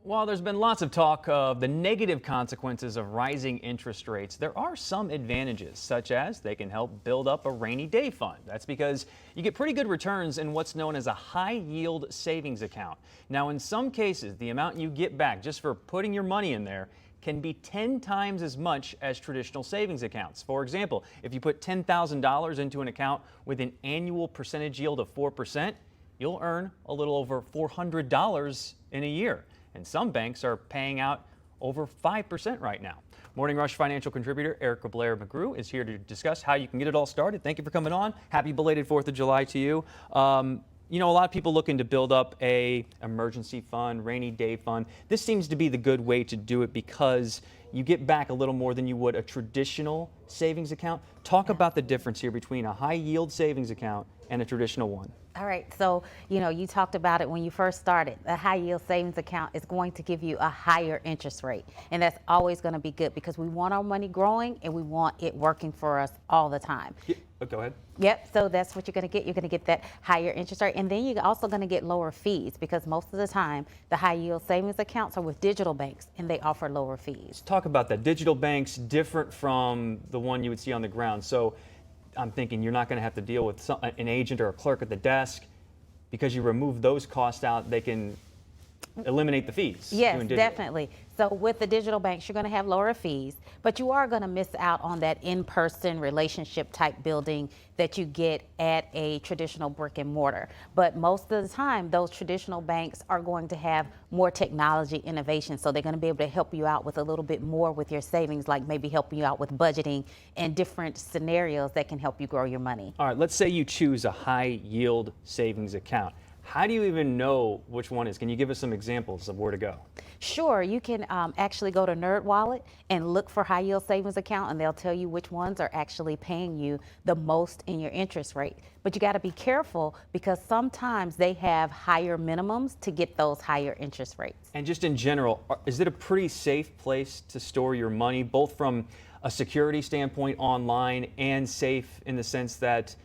While there's been lots of talk of the negative consequences of rising interest rates, there are some advantages, such as they can help build up a rainy day fund. That's because you get pretty good returns in what's known as a high yield savings account. Now, in some cases, the amount you get back just for putting your money in there can be 10 times as much as traditional savings accounts. For example, if you put $10,000 into an account with an annual percentage yield of 4%, you'll earn a little over $400 in a year. And some banks are paying out over 5% right now. Morning Rush financial contributor ErikaBlair McGrew is here to discuss how you can get it all started. Thank you for coming on. Happy belated 4th of July to you. You know, a lot of people looking to build up a emergency fund, rainy day fund. This seems to be the good way to do it because you get back a little more than you would a traditional savings account. Talk about the difference here between a high yield savings account and a traditional one. All right, so you talked about it when you first started. The high yield savings account is going to give you a higher interest rate, and that's always going to be good because we want our money growing and we want it working for us all the time. Yeah, go ahead. Yep, so that's what you're going to get. You're going to get that higher interest rate, and then you're also going to get lower fees because most of the time the high yield savings accounts are with digital banks and they offer lower fees. Let's talk about that. Digital banks different from the one you would see on the ground. So I'm thinking you're not going to have to deal with an agent or a clerk at the desk because you remove those costs out. They can eliminate the fees. Yes, definitely. So with the digital banks, you're going to have lower fees, but you are going to miss out on that in-person relationship type building that you get at a traditional brick and mortar. But most of the time, those traditional banks are going to have more technology innovation. So they're going to be able to help you out with a little bit more with your savings, like maybe helping you out with budgeting and different scenarios that can help you grow your money. All right, let's say you choose a high yield savings account. How do you even know which one is? Can you give us some examples of where to go? Sure, you can actually go to NerdWallet and look for high yield savings account, and they'll tell you which ones are actually paying you the most in your interest rate. But you got to be careful because sometimes they have higher minimums to get those higher interest rates. And just in general, is it a pretty safe place to store your money, both from a security standpoint online and safe in the sense that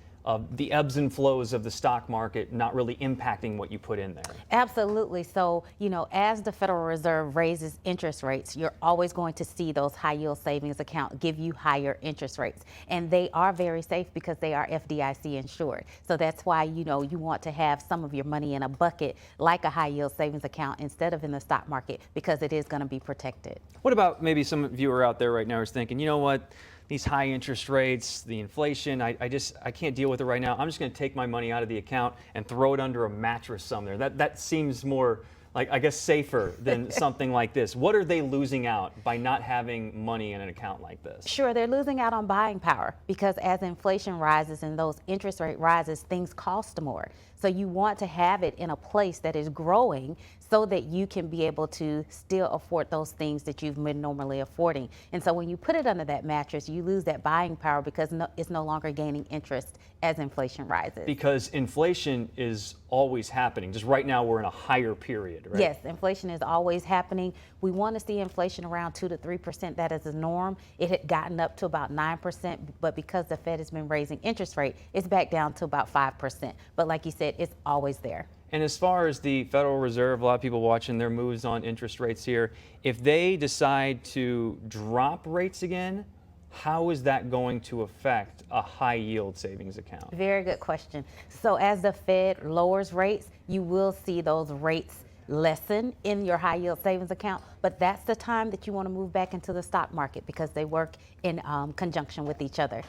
the ebbs and flows of the stock market not really impacting what you put in there? Absolutely. So, as the Federal Reserve raises interest rates, you're always going to see those high yield savings accounts give you higher interest rates. And they are very safe because they are FDIC insured. So that's why, you want to have some of your money in a bucket like a high yield savings account instead of in the stock market because it is going to be protected. What about maybe some viewer out there right now is thinking, you know what? These high interest rates, the inflation, I can't deal with it right now. I'm just going to take my money out of the account and throw it under a mattress somewhere. That seems more like, I guess, safer than something like this. What are they losing out by not having money in an account like this? Sure, they're losing out on buying power because as inflation rises and those interest rate rises, things cost more. So you want to have it in a place that is growing so that you can be able to still afford those things that you've been normally affording. And so when you put it under that mattress, you lose that buying power because it's no longer gaining interest as inflation rises. Because inflation is always happening. Just right now we're in a higher period, right? Yes, inflation is always happening. We want to see inflation around 2 to 3%. That is the norm. It had gotten up to about 9%, but because the Fed has been raising interest rate, it's back down to about 5%. But like you said, it's always there. And as far as the Federal Reserve, a lot of people watching their moves on interest rates here, if they decide to drop rates again, how is that going to affect a high yield savings account? Very good question. So as the Fed lowers rates, you will see those rates lessen in your high yield savings account, but that's the time that you want to move back into the stock market because they work in conjunction with each other.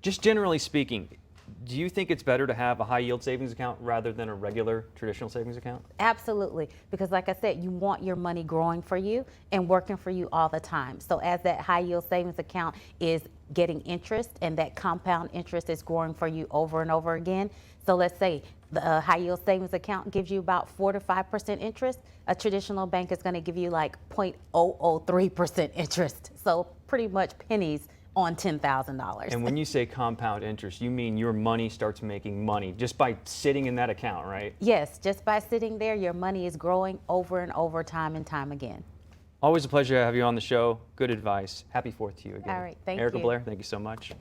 Just generally speaking, do you think it's better to have a high yield savings account rather than a regular traditional savings account? Absolutely, because like I said, you want your money growing for you and working for you all the time. So as that high yield savings account is getting interest and that compound interest is growing for you over and over again. So let's say the high yield savings account gives you about 4 to 5% interest. A traditional bank is going to give you like 0.003% interest. So pretty much pennies on $10,000. And when you say compound interest, you mean your money starts making money just by sitting in that account, right? Yes, just by sitting there, your money is growing over and over, time and time again. Always a pleasure to have you on the show. Good advice. Happy 4th to you again. All right, thank you. you. ErikaBlair, thank you so much.